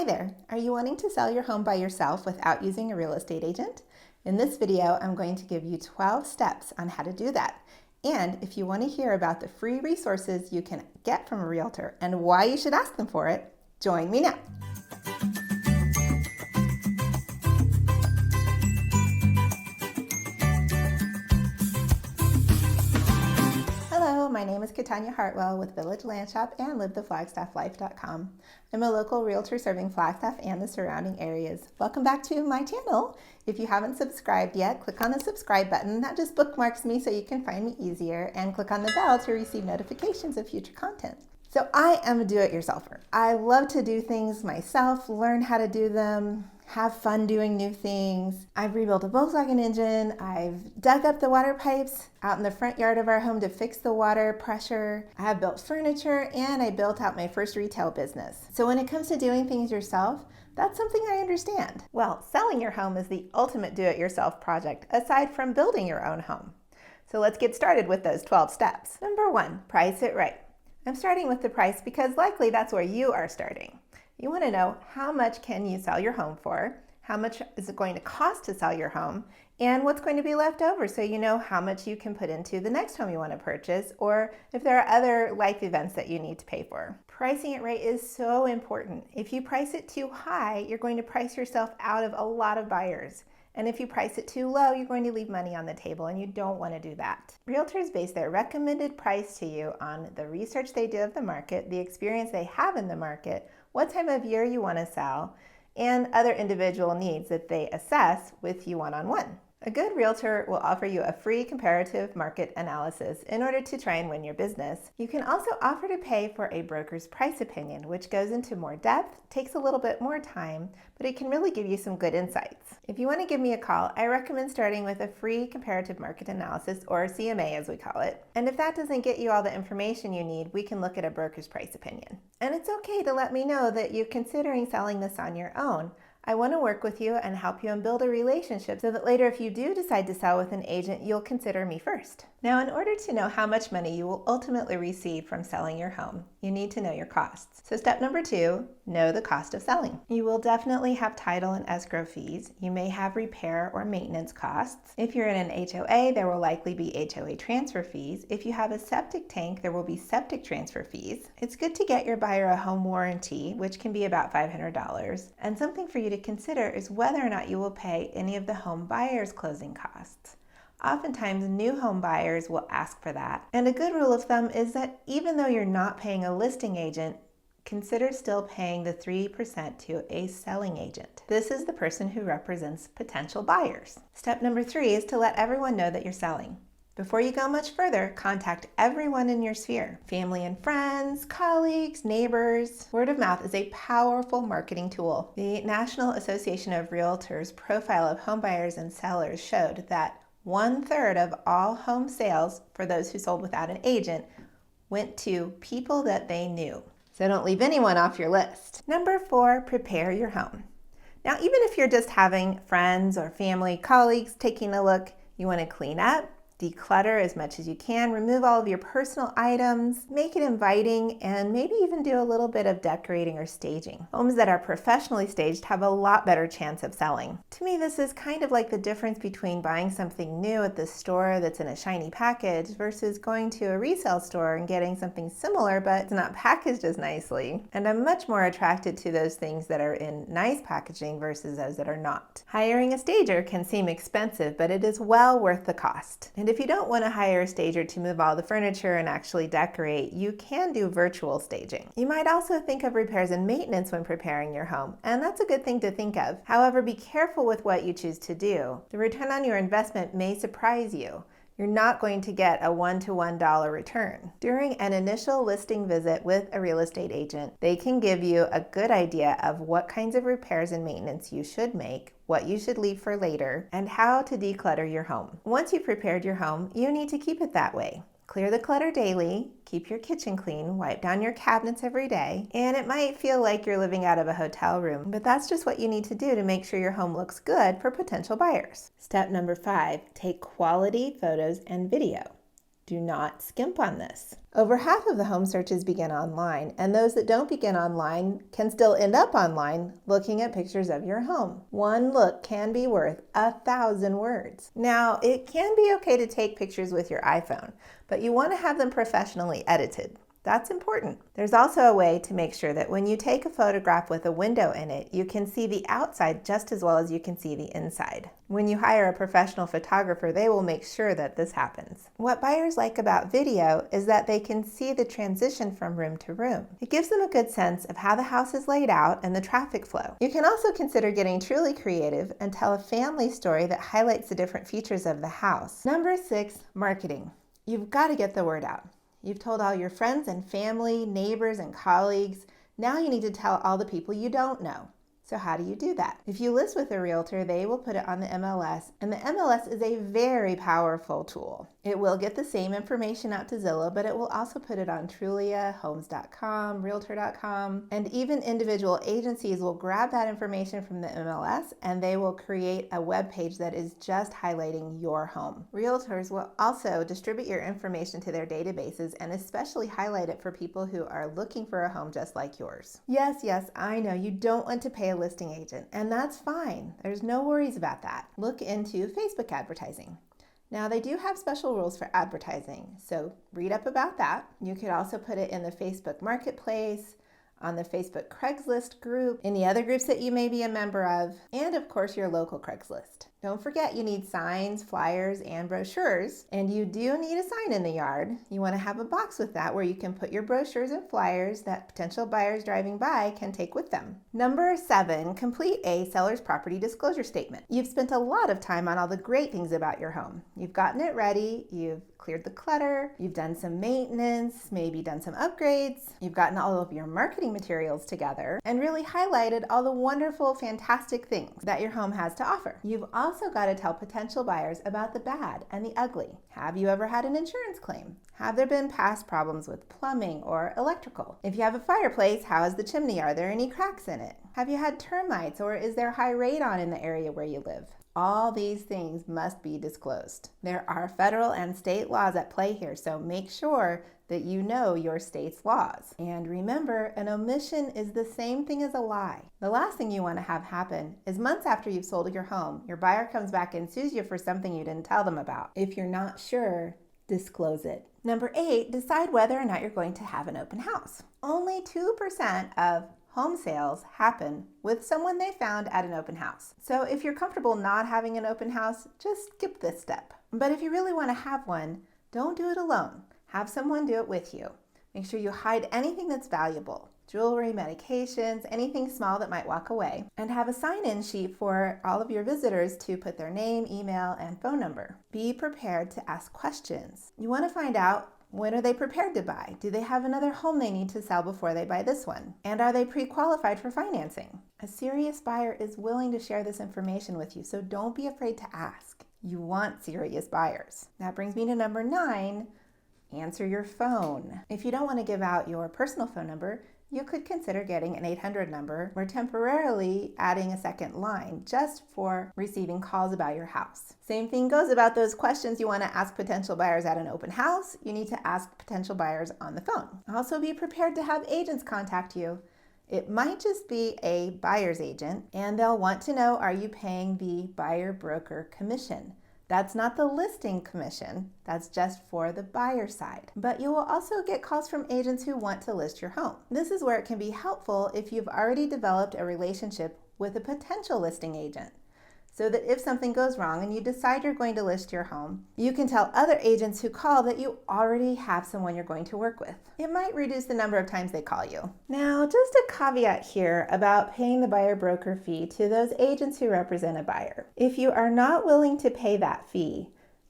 Hi there. Are you wanting to sell your home by yourself without using a real estate agent? In this video, I'm going to give you 12 steps on how to do that. And if you want to hear about the free resources you can get from a realtor and why you should ask them for it, join me now. Hello, my name is Katanya Hartwell with Village Land Shop and LiveTheFlagstaffLife.com. I'm a local realtor serving Flagstaff and the surrounding areas. Welcome back to my channel. If you haven't subscribed yet, click on the subscribe button. That just bookmarks me so you can find me easier, and click on the bell to receive notifications of future content. So I am a do-it-yourselfer. I love to do things myself, learn how to do them, have fun doing new things. I've rebuilt a Volkswagen engine. I've dug up the water pipes out in the front yard of our home to fix the water pressure. I have built furniture, and I built out my first retail business. So when it comes to doing things yourself, that's something I understand. Well, selling your home is the ultimate do-it-yourself project, aside from building your own home. So let's get started with those 12 steps. Number 1, price it right. I'm starting with the price because likely that's where you are starting. You want to know how much can you sell your home for, how much is it going to cost to sell your home, and what's going to be left over so you know how much you can put into the next home you want to purchase, or if there are other life events that you need to pay for. Pricing it right is so important. If you price it too high, you're going to price yourself out of a lot of buyers. And if you price it too low, you're going to leave money on the table, and you don't want to do that. Realtors base their recommended price to you on the research they do of the market, the experience they have in the market, what time of year you want to sell, and other individual needs that they assess with you one-on-one. A good realtor will offer you a free comparative market analysis in order to try and win your business. You can also offer to pay for a broker's price opinion, which goes into more depth, takes a little bit more time, but it can really give you some good insights. If you want to give me a call, I recommend starting with a free comparative market analysis, or CMA as we call it. And if that doesn't get you all the information you need, we can look at a broker's price opinion. And it's okay to let me know that you're considering selling this on your own. I want to work with you and help you and build a relationship so that later, if you do decide to sell with an agent, you'll consider me first. Now, in order to know how much money you will ultimately receive from selling your home, you need to know your costs. So step number 2, know the cost of selling. You will definitely have title and escrow fees. You may have repair or maintenance costs. If you're in an HOA, there will likely be HOA transfer fees. If you have a septic tank, there will be septic transfer fees. It's good to get your buyer a home warranty, which can be about $500. And something for you to consider is whether or not you will pay any of the home buyer's closing costs. Oftentimes, new home buyers will ask for that. And a good rule of thumb is that even though you're not paying a listing agent, consider still paying the 3% to a selling agent. This is the person who represents potential buyers. Step number 3 is to let everyone know that you're selling. Before you go much further, contact everyone in your sphere. Family and friends, colleagues, neighbors. Word of mouth is a powerful marketing tool. The National Association of Realtors profile of home buyers and sellers showed that 1/3 of all home sales for those who sold without an agent went to people that they knew. So don't leave anyone off your list. Number 4, prepare your home. Now, even if you're just having friends or family, colleagues taking a look, you want to clean up, declutter as much as you can, remove all of your personal items, make it inviting, and maybe even do a little bit of decorating or staging. Homes that are professionally staged have a lot better chance of selling. To me, this is kind of like the difference between buying something new at the store that's in a shiny package versus going to a resale store and getting something similar but it's not packaged as nicely. And I'm much more attracted to those things that are in nice packaging versus those that are not. Hiring a stager can seem expensive, but it is well worth the cost. And if you don't want to hire a stager to move all the furniture and actually decorate, you can do virtual staging. You might also think of repairs and maintenance when preparing your home, and that's a good thing to think of. However, be careful with what you choose to do. The return on your investment may surprise you. You're not going to get a $1-to-$1 return. During an initial listing visit with a real estate agent, they can give you a good idea of what kinds of repairs and maintenance you should make, what you should leave for later, and how to declutter your home. Once you've prepared your home, you need to keep it that way. Clear the clutter daily, keep your kitchen clean, wipe down your cabinets every day, and it might feel like you're living out of a hotel room, but that's just what you need to do to make sure your home looks good for potential buyers. Step number 5, take quality photos and video. Do not skimp on this. Over half of the home searches begin online, and those that don't begin online can still end up online looking at pictures of your home. One look can be worth 1,000 words. Now, it can be okay to take pictures with your iPhone, but you want to have them professionally edited. That's important. There's also a way to make sure that when you take a photograph with a window in it, you can see the outside just as well as you can see the inside. When you hire a professional photographer, they will make sure that this happens. What buyers like about video is that they can see the transition from room to room. It gives them a good sense of how the house is laid out and the traffic flow. You can also consider getting truly creative and tell a family story that highlights the different features of the house. Number 6, marketing. You've got to get the word out. You've told all your friends and family, neighbors and colleagues. Now you need to tell all the people you don't know. So how do you do that? If you list with a realtor, they will put it on the MLS, and the MLS is a very powerful tool. It will get the same information out to Zillow, but it will also put it on Trulia, Homes.com, Realtor.com, and even individual agencies will grab that information from the MLS and they will create a web page that is just highlighting your home. Realtors will also distribute your information to their databases and especially highlight it for people who are looking for a home just like yours. Yes, I know you don't want to pay a listing agent, and that's fine. There's no worries about that. Look into Facebook advertising. Now, they do have special rules for advertising, so read up about that. You could also put it in the Facebook Marketplace, on the Facebook Craigslist group, any other groups that you may be a member of, and of course your local Craigslist. Don't forget you need signs, flyers, and brochures, and you do need a sign in the yard. You want to have a box with that where you can put your brochures and flyers that potential buyers driving by can take with them. Number 7, complete a seller's property disclosure statement. You've spent a lot of time on all the great things about your home. You've gotten it ready, you've cleared the clutter, you've done some maintenance, maybe done some upgrades, you've gotten all of your marketing materials together, and really highlighted all the wonderful, fantastic things that your home has to offer. You've also got to tell potential buyers about the bad and the ugly. Have you ever had an insurance claim? Have there been past problems with plumbing or electrical? If you have a fireplace, how is the chimney? Are there any cracks in it? Have you had termites, or is there high radon in the area where you live? All these things must be disclosed. There are federal and state laws at play here, so make sure that you know your state's laws. And remember, an omission is the same thing as a lie. The last thing you want to have happen is months after you've sold your home, your buyer comes back and sues you for something you didn't tell them about. If you're not sure, disclose it. Number 8, decide whether or not you're going to have an open house. Only 2% of home sales happen with someone they found at an open house. So if you're comfortable not having an open house, just skip this step. But if you really want to have one, don't do it alone. Have someone do it with you. Make sure you hide anything that's valuable. Jewelry, medications, anything small that might walk away. And have a sign-in sheet for all of your visitors to put their name, email, and phone number. Be prepared to ask questions. You want to find out, when are they prepared to buy? Do they have another home they need to sell before they buy this one? And are they pre-qualified for financing? A serious buyer is willing to share this information with you, so don't be afraid to ask. You want serious buyers. That brings me to number 9, answer your phone. If you don't want to give out your personal phone number, you could consider getting an 800 number or temporarily adding a second line just for receiving calls about your house. Same thing goes about those questions you want to ask potential buyers at an open house. You need to ask potential buyers on the phone. Also be prepared to have agents contact you. It might just be a buyer's agent, and they'll want to know, are you paying the buyer broker commission? That's not the listing commission, that's just for the buyer side. But you will also get calls from agents who want to list your home. This is where it can be helpful if you've already developed a relationship with a potential listing agent, so that if something goes wrong and you decide you're going to list your home, you can tell other agents who call that you already have someone you're going to work with. It might reduce the number of times they call you. Now, just a caveat here about paying the buyer broker fee to those agents who represent a buyer. If you are not willing to pay that fee,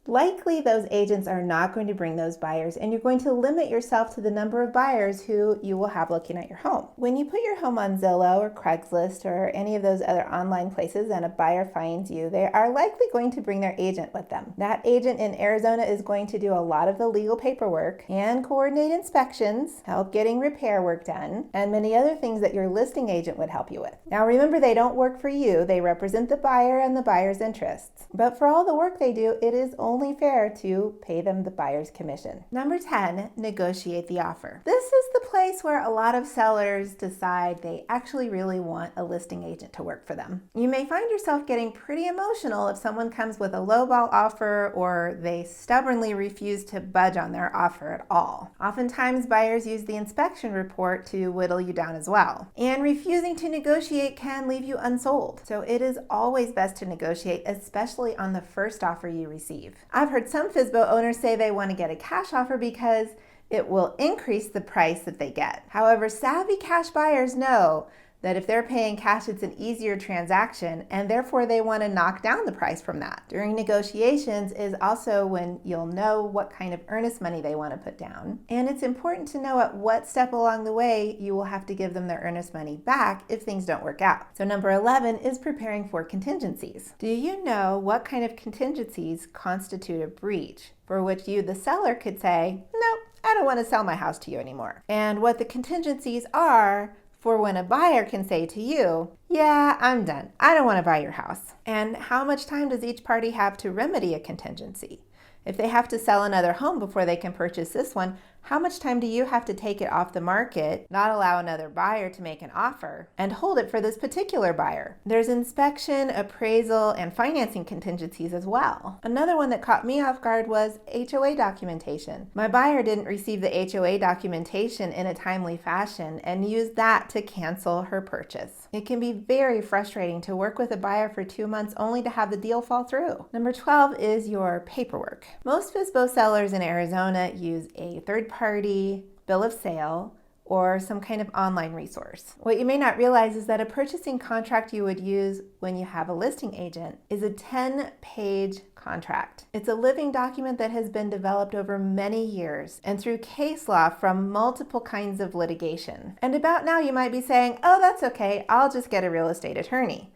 likely those agents are not going to bring those buyers, and you're going to limit yourself to the number of buyers who you will have looking at your home. When you put your home on Zillow or Craigslist or any of those other online places and a buyer finds you, they are likely going to bring their agent with them. That agent in Arizona is going to do a lot of the legal paperwork and coordinate inspections, help getting repair work done, and many other things that your listing agent would help you with. Now remember, they don't work for you. They represent the buyer and the buyer's interests. But for all the work they do, it is only only fair to pay them the buyer's commission. Number 10, negotiate the offer. This is the place where a lot of sellers decide they actually really want a listing agent to work for them. You may find yourself getting pretty emotional if someone comes with a lowball offer or they stubbornly refuse to budge on their offer at all. Oftentimes, buyers use the inspection report to whittle you down as well. And refusing to negotiate can leave you unsold. So it is always best to negotiate, especially on the first offer you receive. I've heard some Fsbo owners say they want to get a cash offer because it will increase the price that they get. However, savvy cash buyers know that if they're paying cash, it's an easier transaction, and therefore they want to knock down the price from that. During negotiations is also when you'll know what kind of earnest money they want to put down. And it's important to know at what step along the way you will have to give them their earnest money back if things don't work out. So number 11 is preparing for contingencies. Do you know what kind of contingencies constitute a breach for which you, the seller, could say, no, I don't want to sell my house to you anymore? And what the contingencies are for when a buyer can say to you, yeah, I'm done. I don't want to buy your house. And how much time does each party have to remedy a contingency? If they have to sell another home before they can purchase this one, how much time do you have to take it off the market, not allow another buyer to make an offer, and hold it for this particular buyer? There's inspection, appraisal, and financing contingencies as well. Another one that caught me off guard was HOA documentation. My buyer didn't receive the HOA documentation in a timely fashion and used that to cancel her purchase. It can be very frustrating to work with a buyer for 2 months only to have the deal fall through. Number 12 is your paperwork. Most Fsbo sellers in Arizona use a third-party bill of sale or some kind of online resource. What you may not realize is that a purchasing contract you would use when you have a listing agent is a 10-page contract. It's a living document that has been developed over many years and through case law from multiple kinds of litigation. And about now you might be saying, oh, that's okay, I'll just get a real estate attorney.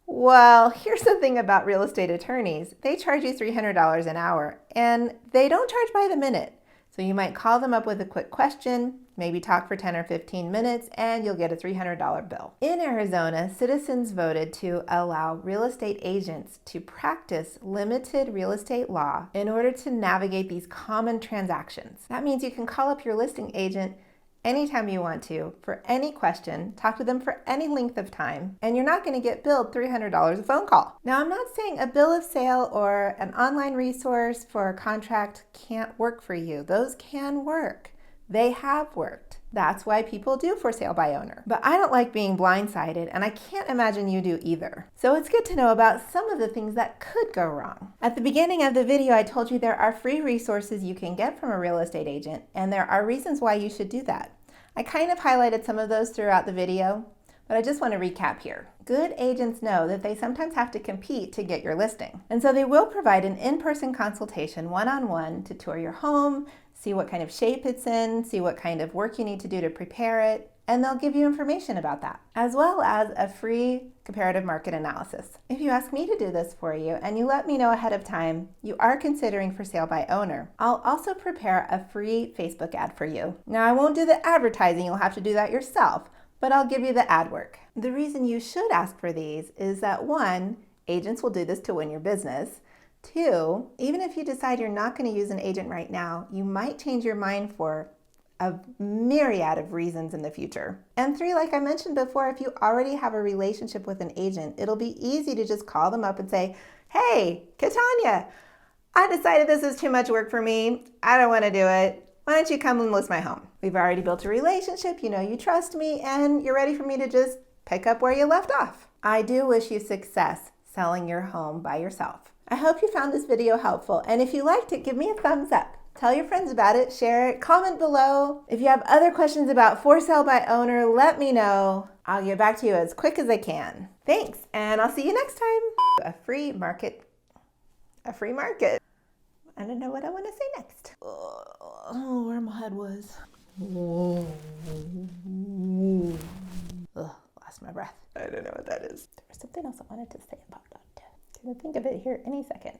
Well, here's the thing about real estate attorneys. They charge you $300 an hour, and they don't charge by the minute. So you might call them up with a quick question, maybe talk for 10 or 15 minutes, and you'll get a $300 bill. In Arizona, citizens voted to allow real estate agents to practice limited real estate law in order to navigate these common transactions. That means you can call up your listing agent anytime you want to, for any question, talk to them for any length of time, and you're not going to get billed $300 a phone call. Now, I'm not saying a bill of sale or an online resource for a contract can't work for you. Those can work. They have worked. That's why people do for sale by owner. But I don't like being blindsided, and I can't imagine you do either. So it's good to know about some of the things that could go wrong. At the beginning of the video, I told you there are free resources you can get from a real estate agent, and there are reasons why you should do that. I kind of highlighted some of those throughout the video, but I just want to recap here. Good agents know that they sometimes have to compete to get your listing. And so they will provide an in-person consultation one-on-one to tour your home, see what kind of shape it's in, see what kind of work you need to do to prepare it, and they'll give you information about that, as well as a free comparative market analysis. If you ask me to do this for you and you let me know ahead of time you are considering for sale by owner, I'll also prepare a free Facebook ad for you. Now, I won't do the advertising, you'll have to do that yourself, but I'll give you the ad work. The reason you should ask for these is that 1, agents will do this to win your business. 2, even if you decide you're not going to use an agent right now, you might change your mind for a myriad of reasons in the future. And 3, like I mentioned before, if you already have a relationship with an agent, it'll be easy to just call them up and say, hey, Katanya, I decided this is too much work for me. I don't want to do it. Why don't you come and list my home? We've already built a relationship, you know you trust me, and you're ready for me to just pick up where you left off. I do wish you success selling your home by yourself. I hope you found this video helpful, and if you liked it, give me a thumbs up. Tell your friends about it, share it, comment below. If you have other questions about for sale by owner, let me know. I'll get back to you as quick as I can. Thanks, and I'll see you next time. A free market. I don't know what I want to say next. Oh, where my head was. Lost my breath. I don't know what that is. There was something else I wanted to say about that. Gonna think of it here any second.